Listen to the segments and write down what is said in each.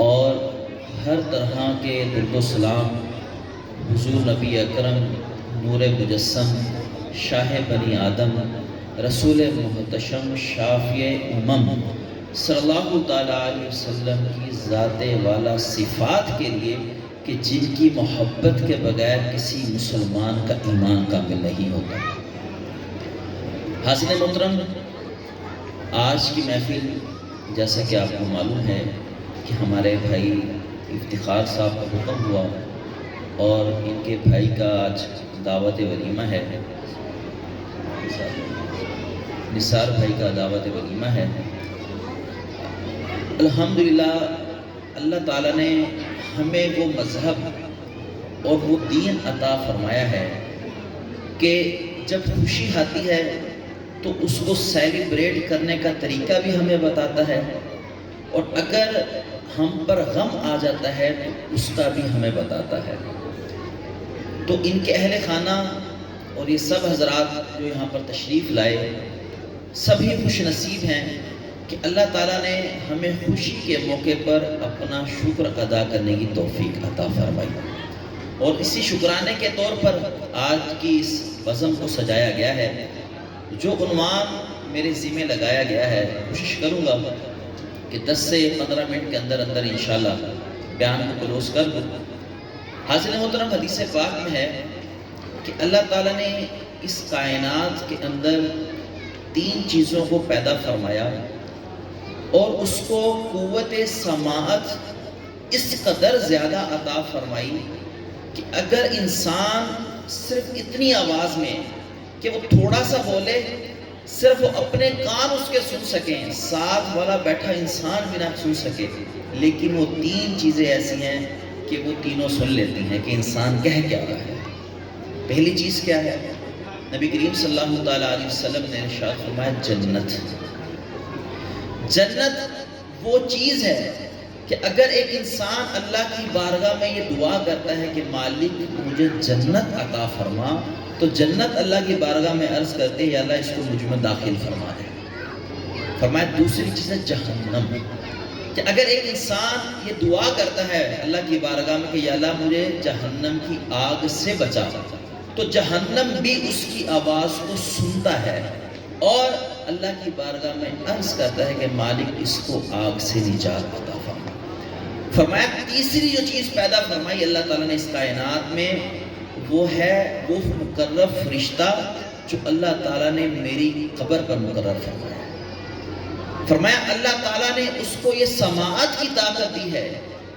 اور ہر طرح کے درد و سلام حضور نبی اکرم نور مجسم شاہ بنی آدم رسول محتشم شافع امم صلی اللہ تعالیٰ علیہ وسلم کی ذات والا صفات کے لیے کہ جن کی محبت کے بغیر کسی مسلمان کا ایمان کامل نہیں ہوتا۔ حاضرین محترم، آج کی محفل جیسا کہ آپ کو معلوم ہے کہ ہمارے بھائی افتخار صاحب کا حکم ہوا اور ان کے بھائی کا آج دعوت ولیمہ ہے، نثار بھائی کا دعوت ولیمہ ہے۔ الحمدللہ اللہ تعالیٰ نے ہمیں وہ مذہب اور وہ دین عطا فرمایا ہے کہ جب خوشی آتی ہے تو اس کو سیلیبریٹ کرنے کا طریقہ بھی ہمیں بتاتا ہے، اور اگر ہم پر غم آ جاتا ہے تو اس کا بھی ہمیں بتاتا ہے۔ تو ان کے اہل خانہ اور یہ سب حضرات جو یہاں پر تشریف لائے سبھی خوش نصیب ہیں کہ اللہ تعالیٰ نے ہمیں خوشی کے موقع پر اپنا شکر ادا کرنے کی توفیق عطا فرمائی، اور اسی شکرانے کے طور پر آج کی اس بزم کو سجایا گیا ہے۔ جو عنوان میرے ذمہ لگایا گیا ہے کوشش کروں گا کہ 10 سے 15 منٹ کے اندر اندر انشاءاللہ بیان کو کلوز کر دوں۔ حاضرین محترم، حدیث پاک میں ہے کہ اللہ تعالیٰ نے اس کائنات کے اندر 3 چیزوں کو پیدا فرمایا اور اس کو قوت سماعت اس قدر زیادہ عطا فرمائی کہ اگر انسان صرف اتنی آواز میں کہ وہ تھوڑا سا بولے، صرف وہ اپنے کان اس کے سن سکیں، ساتھ والا بیٹھا انسان بھی نہ سن سکے، لیکن وہ 3 چیزیں ایسی ہیں کہ وہ تینوں سن لیتی ہیں کہ انسان کہہ کیا رہا ہے۔ پہلی چیز کیا ہے؟ نبی کریم صلی اللہ تعالیٰ علیہ وسلم نے ارشاد فرمایا جنت۔ جنت وہ چیز ہے کہ اگر ایک انسان اللہ کی بارگاہ میں یہ دعا کرتا ہے کہ مالک مجھے جنت عطا فرما، تو جنت اللہ کی بارگاہ میں عرض کرتے یا اللہ اس کو مجھ میں داخل فرما دے۔ فرمایا دوسری چیز ہے جہنم، کہ اگر ایک انسان یہ دعا کرتا ہے اللہ کی بارگاہ میں کہ یا اللہ مجھے جہنم کی آگ سے بچا، تو جہنم بھی اس کی آواز کو سنتا ہے اور اللہ کی بارگاہ میں عرض کرتا ہے کہ مالک اس کو آگ سے نجات عطا فرما۔ فرمایا تیسری جو چیز پیدا فرمائی اللہ تعالیٰ نے اس کائنات میں، وہ ہے وہ مقرر فرشتہ جو اللہ تعالیٰ نے میری قبر پر مقرر فرمایا۔ فرمایا اللہ تعالیٰ نے اس کو یہ سماعت کی طاقت دی ہے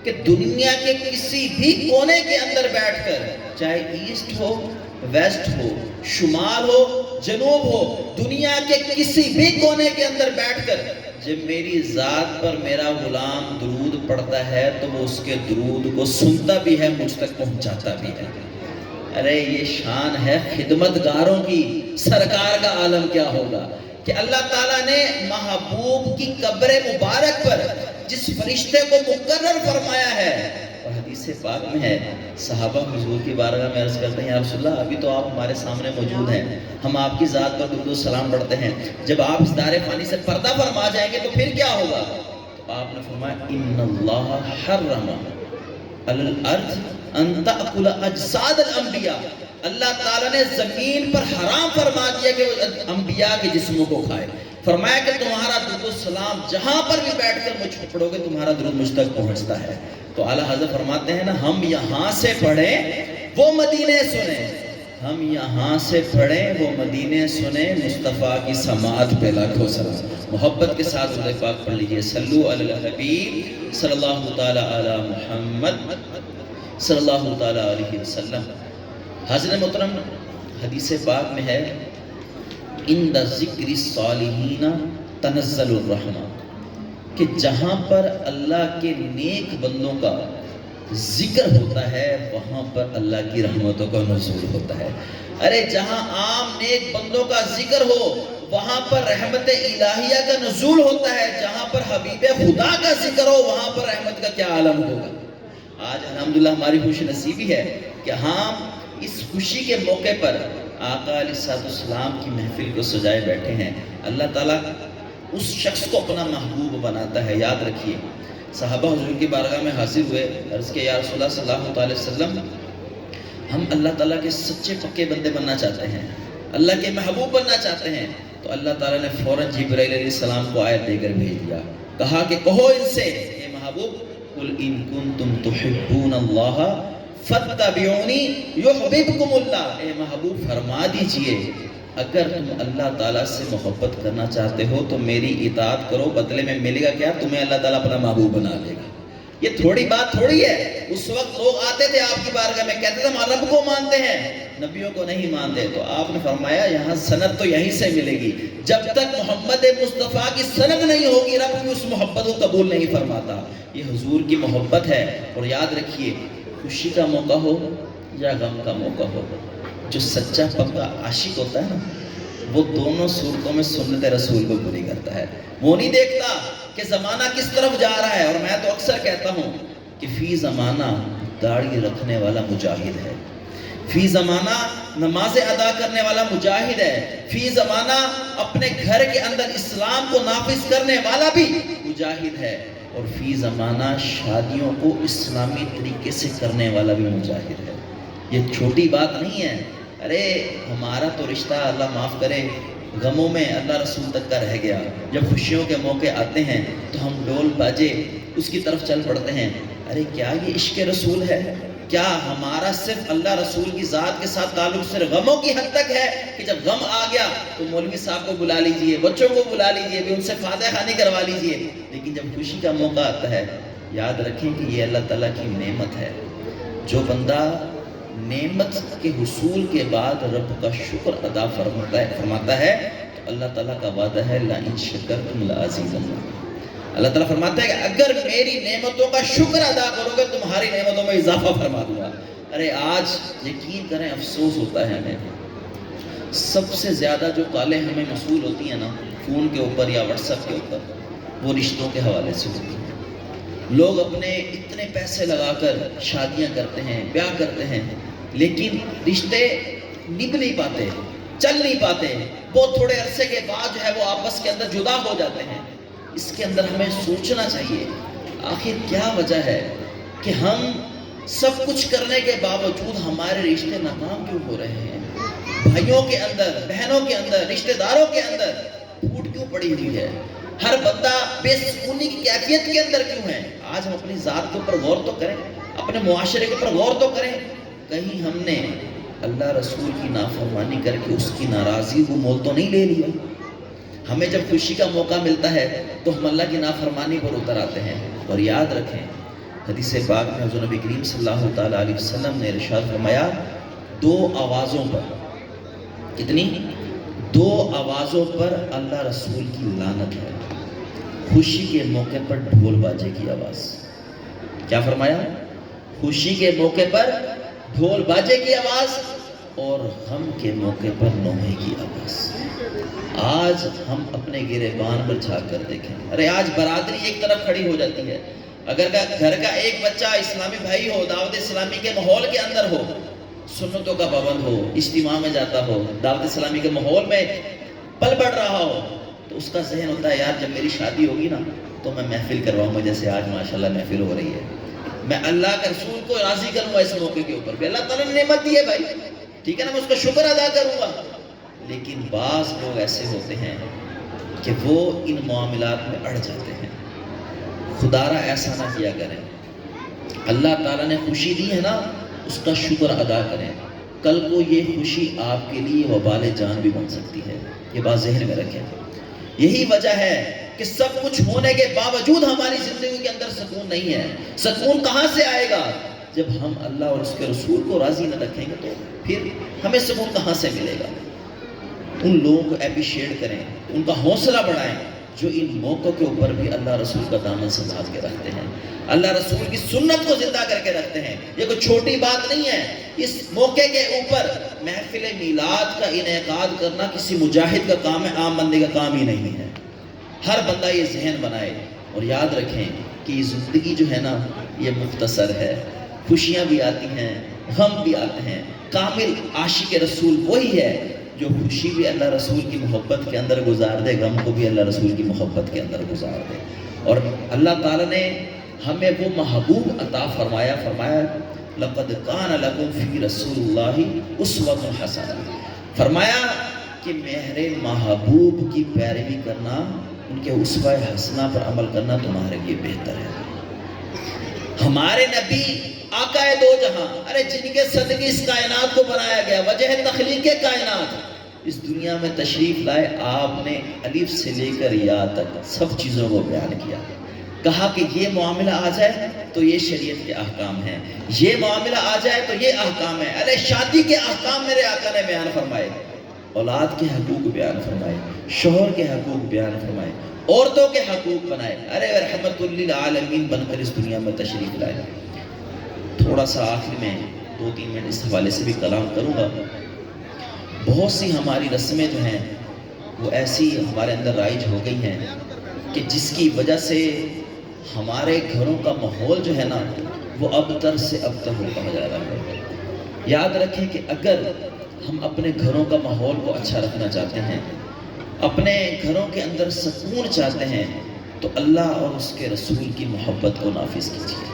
کہ دنیا کے کسی بھی کونے کے اندر بیٹھ کر، چاہے ایسٹ ہو، ویسٹ ہو، شمال ہو، جنوب ہو، دنیا کے کسی بھی کونے کے اندر بیٹھ کر جب میری ذات پر میرا غلام درود پڑھتا ہے تو وہ اس کے درود کو سنتا بھی ہے، مجھ تک پہنچاتا بھی ہے۔ ارے یہ شان ہے خدمتگاروں کی، سرکار کا عالم کیا ہوگا کہ اللہ تعالیٰ نے محبوب کی قبر مبارک پر جس فرشتے کو مقرر فرمایا ہے، اور حدیث پاک میں ہے صحابہ حضور کی بارگاہ میں عرض کرتے ہیں یا رسول اللہ ابھی تو آپ ہمارے سامنے موجود ہیں، ہم آپ کی ذات پر درود و سلام پڑھتے ہیں، جب آپ اس دار فانی سے پردہ فرما جائیں گے تو پھر کیا ہوگا؟ تو آپ نے فرمایا ان اللہ حرم علی الارض ان تأکل اجساد الانبیاء، اللہ تعالیٰ نے زمین پر حرام فرما دیا کہ وہ انبیاء کے جسموں کو کھائے۔ فرمایا کہ تمہارا درود و سلام جہاں پر بھی بیٹھ کر مجھ کو پڑھو گے تمہارا درود مجھ تک پہنچتا ہے۔ تو اعلیٰ حضرت فرماتے ہیں نا، ہم یہاں سے پڑھیں وہ مدینے سنیں، ہم یہاں سے پڑھیں وہ مدینے سنیں، مصطفیٰ کی سماعت پہ لاکھوں سلام۔ محبت کے ساتھ درود پاک پڑھ لیجئے، صلو علی الحبیب صلی اللہ تعالیٰ علی محمد صلی اللہ تعالیٰ علیہ وسلم۔ حضرت محترم، حدیث پاک میں ہے عند ذکر الصالحین تنزل الرحمہ، کہ جہاں پر اللہ کے نیک بندوں کا ذکر ہوتا ہے وہاں پر اللہ کی رحمتوں کا نزول ہوتا ہے۔ ارے جہاں عام نیک بندوں کا ذکر ہو وہاں پر رحمت الہیہ کا نزول ہوتا ہے، جہاں پر حبیب خدا کا ذکر ہو وہاں پر رحمت کا کیا عالم ہوگا۔ آج الحمدللہ ہماری خوش نصیبی ہے کہ ہم اس خوشی کے موقع پر آقا علیہ السلام کی محفل کو سجائے بیٹھے ہیں۔ اللہ تعالیٰ اس شخص کو اپنا محبوب بناتا ہے۔ یاد رکھیے صحابہ حضور کی بارگاہ میں حاضر ہوئے، عرض کہ یا رسول اللہ صلی اللہ علیہ وسلم، ہم اللہ تعالیٰ کے سچے پکے بندے بننا چاہتے ہیں، اللہ کے محبوب بننا چاہتے ہیں۔ تو اللہ تعالیٰ نے فوراً جبرائیل علیہ السلام کو آیت دے کر بھیج دیا، کہا کہ کہو ان سے، اے محبوب، قل ان کنتم تحبون اللہ فاتبعونی یحببکم اللہ، اے محبوب فرما دیجئے اگر تم اللہ تعالیٰ سے محبت کرنا چاہتے ہو تو میری اطاعت کرو، بدلے میں ملے گا کیا؟ تمہیں اللہ تعالیٰ اپنا محبوب بنا لے گا۔ یہ تھوڑی بات تھوڑی ہے۔ اس وقت لوگ آتے تھے آپ کی بارگاہ میں، کہتے تھے ہم رب کو مانتے ہیں، نبیوں کو نہیں مانتے۔ تو آپ نے فرمایا یہاں سند تو یہیں سے ملے گی، جب تک محمد مصطفیٰ کی سند نہیں ہوگی رب بھی اس محبت کو قبول نہیں فرماتا۔ یہ حضور کی محبت ہے۔ اور یاد رکھیے، خوشی کا موقع ہو یا غم کا موقع ہو، جو سچا پکا عاشق ہوتا ہے نا، وہ دونوں صورتوں میں سنت رسول کو پوری کرتا ہے۔ وہ نہیں دیکھتا کہ زمانہ کس طرف جا رہا ہے۔ اور میں تو اکثر کہتا ہوں کہ فی زمانہ داڑھی رکھنے والا مجاہد ہے، فی زمانہ نماز ادا کرنے والا مجاہد ہے، فی زمانہ اپنے گھر کے اندر اسلام کو نافذ کرنے والا بھی مجاہد ہے، اور فی زمانہ شادیوں کو اسلامی طریقے سے کرنے والا بھی مجاہد ہے۔ یہ چھوٹی بات نہیں ہے۔ ارے ہمارا تو رشتہ اللہ معاف کرے غموں میں اللہ رسول تک کا رہ گیا، جب خوشیوں کے موقع آتے ہیں تو ہم ڈول باجے اس کی طرف چل پڑتے ہیں۔ ارے کیا یہ عشق رسول ہے؟ کیا ہمارا صرف اللہ رسول کی ذات کے ساتھ تعلق صرف غموں کی حد تک ہے کہ جب غم آ گیا تو مولوی صاحب کو بلا لیجئے، بچوں کو بلا لیجئے، بھی ان سے فاتحہ خوانی کروا لیجئے، لیکن جب خوشی کا موقع آتا ہے یاد رکھیں کہ یہ اللہ تعالیٰ کی نعمت ہے۔ جو بندہ نعمت کے حصول کے بعد رب کا شکر ادا فرماتا ہے تو اللہ تعالیٰ کا وعدہ ہے لَإِن شَكَرْتُمْ لَأَزِيدَنَّكُمْ۔ اللہ تعالیٰ فرماتا ہے کہ اگر میری نعمتوں کا شکر ادا کرو گے تمہاری نعمتوں میں اضافہ فرما دوں گا۔ ارے آج یقین کریں افسوس ہوتا ہے ہمیں، سب سے زیادہ جو کالیں ہمیں موصول ہوتی ہیں نا فون کے اوپر یا واٹس ایپ کے اوپر، وہ رشتوں کے حوالے سے ہوتی ہیں۔ لوگ اپنے اتنے پیسے لگا کر شادیاں کرتے ہیں، بیاہ کرتے ہیں، لیکن رشتے نبھ نہیں پاتے، چل نہیں پاتے، بہت تھوڑے عرصے کے بعد جو ہے وہ آپس کے اندر جدا ہو جاتے ہیں۔ اس کے اندر ہمیں سوچنا چاہیے آخر کیا وجہ ہے کہ ہم سب کچھ کرنے کے باوجود ہمارے رشتے ناکام کیوں ہو رہے ہیں؟ بھائیوں کے اندر، بہنوں کے اندر، رشتہ داروں کے اندر پھوٹ کیوں پڑی ہوئی ہے؟ ہر بندہ بے سکونی کی کیفیت کے اندر کیوں ہے؟ آج ہم اپنی ذات کے اوپر غور تو کریں، اپنے معاشرے کے اوپر غور تو کریں، کہیں ہم نے اللہ رسول کی نافرمانی کر کے اس کی ناراضی کو مول تو نہیں لے لیا؟ ہمیں جب خوشی کا موقع ملتا ہے تو ہم اللہ کی نافرمانی پر اتر آتے ہیں۔ اور یاد رکھیں حدیث پاک میں حضور نبی کریم صلی اللہ تعالیٰ علیہ وسلم نے ارشاد فرمایا، دو آوازوں پر، کتنی؟ دو آوازوں پر اللہ رسول کی لعنت ہے۔ خوشی کے موقع پر ڈھول باجے کی آواز، کیا فرمایا؟ خوشی کے موقع پر ڈھول باجے کی آواز، اور غم کے موقع پر نوحے کی آواز۔ آج ہم اپنے گریبان پر جھانک کر دیکھیں، ارے آج برادری ایک طرف کھڑی ہو جاتی ہے، اگر گھر کا ایک بچہ اسلامی بھائی ہو، دعوت اسلامی کے ماحول کے اندر ہو، سنتوں کا پابند ہو، اجتماع میں جاتا ہو، دعوت اسلامی کے ماحول میں پل بڑھ رہا ہو، تو اس کا ذہن ہوتا ہے یار جب میری شادی ہوگی نا تو میں محفل کرواؤں گا، جیسے آج ماشاءاللہ محفل ہو رہی ہے، میں اللہ کے رسول کو راضی کروں گا اس موقع کے اوپر بھی، اللہ تعالیٰ نے نعمت دی ہے بھائی، ٹھیک ہے نا، میں اس کا شکر ادا کروں گا۔ لیکن بعض لوگ ایسے ہوتے ہیں کہ وہ ان معاملات میں اڑ جاتے ہیں۔ خدارا ایسا نہ کیا کریں، اللہ تعالیٰ نے خوشی دی ہے نا اس کا شکر ادا کریں، کل کو یہ خوشی آپ کے لیے وبال جان بھی بن سکتی ہے، یہ بات ذہن میں رکھیں۔ یہی وجہ ہے کہ سب کچھ ہونے کے باوجود ہماری زندگی کے اندر سکون نہیں ہے۔ سکون کہاں سے آئے گا؟ جب ہم اللہ اور اس کے رسول کو راضی نہ رکھیں گے تو پھر ہمیں سکون کہاں سے ملے گا؟ ان لوگوں کو اپریشیٹ کریں، ان کا حوصلہ بڑھائیں جو ان موقعوں کے اوپر بھی اللہ رسول کا دامن سنبھال کے رکھتے ہیں، اللہ رسول کی سنت کو زندہ کر کے رکھتے ہیں۔ یہ کوئی چھوٹی بات نہیں ہے۔ اس موقع کے اوپر محفل میلاد کا انعقاد کرنا کسی مجاہد کا کام ہے، عام بندے کا کام ہی نہیں ہے۔ ہر بندہ یہ ذہن بنائے اور یاد رکھیں کہ یہ زندگی جو ہے نا یہ مختصر ہے، خوشیاں بھی آتی ہیں، غم بھی آتے ہیں۔ کامل عاشق رسول وہی ہے جو خوشی بھی اللہ رسول کی محبت کے اندر گزار دے، غم کو بھی اللہ رسول کی محبت کے اندر گزار دے۔ اور اللہ تعالیٰ نے ہمیں وہ محبوب عطا فرمایا. فرمایا لقد کان لکم فی رسول اللہ اسوۃ حسنہ. فرمایا کہ میرے محبوب کی پیروی کرنا، ان کے اسوہ حسنہ پر عمل کرنا تمہارے لیے بہتر ہے. ہمارے نبی آقا دو جہاں، ارے جن کے صدقے اس کائنات کو بنایا گیا، وجہ تخلیق کائنات، اس دنیا میں تشریف لائے. آپ نے الف سے لے کر یا تک سب چیزوں کو بیان کیا. کہا کہ یہ معاملہ آ جائے تو یہ شریعت کے احکام ہیں، یہ معاملہ آ جائے تو یہ احکام ہیں. ارے شادی کے احکام میرے آقا نے بیان فرمائے، اولاد کے حقوق بیان فرمائے، شوہر کے حقوق بیان فرمائے، عورتوں کے حقوق بنائے. ارے رحمت للعالمین بن کر اس دنیا میں تشریف لائے. تھوڑا سا آخر میں 2-3 منٹ اس حوالے سے بھی کلام کروں گا. بہت سی ہماری رسمیں جو ہیں وہ ایسی ہمارے اندر رائج ہو گئی ہیں کہ جس کی وجہ سے ہمارے گھروں کا ماحول جو ہے نا وہ ابتر سے ابتر ہوتا جا رہا ہے. یاد رکھیں کہ اگر ہم اپنے گھروں کا ماحول کو اچھا رکھنا چاہتے ہیں، اپنے گھروں کے اندر سکون چاہتے ہیں، تو اللہ اور اس کے رسول کی محبت کو نافذ کیجیے.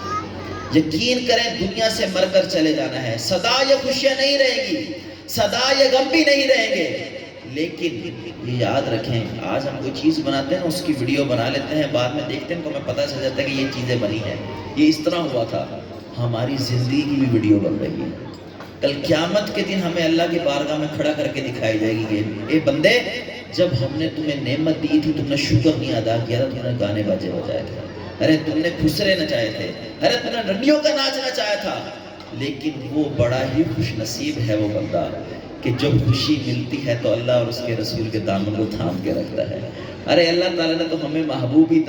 یقین کریں دنیا سے مر کر چلے جانا ہے. سدا یہ خوشیاں نہیں رہیں گی، سدا یہ غم بھی نہیں رہیں گے، لیکن یہ یاد رکھیں آج ہم کوئی چیز بناتے ہیں، اس کی ویڈیو بنا لیتے ہیں، بعد میں دیکھتے ہیں تو ہمیں پتہ چل جاتا ہے کہ یہ چیزیں بنی ہیں، یہ اس طرح ہوا تھا. ہماری زندگی کی بھی ویڈیو بن رہی ہے. کل قیامت کے دن ہمیں اللہ کی بارگاہ میں کھڑا کر کے دکھائی جائے گی کہ اے بندے، جب ہم نے تمہیں نعمت دی تھی تم نے شکر نہیں ادا کیا تھا، تم نے گانے باجے بجائے تھے، ارے تم نے خسرے نچائے تھے، ارے تم نے رنڈیوں کا ناچ نچایا تھا. لیکن وہ بڑا ہی خوش نصیب ہے وہ بندہ کہ جب خوشی ملتی ہے تو اللہ اور اس کے رسول کے دامن کو تھام کے رکھتا ہے. ارے اللہ تعالیٰ نے تو ہمیں محبوب ہی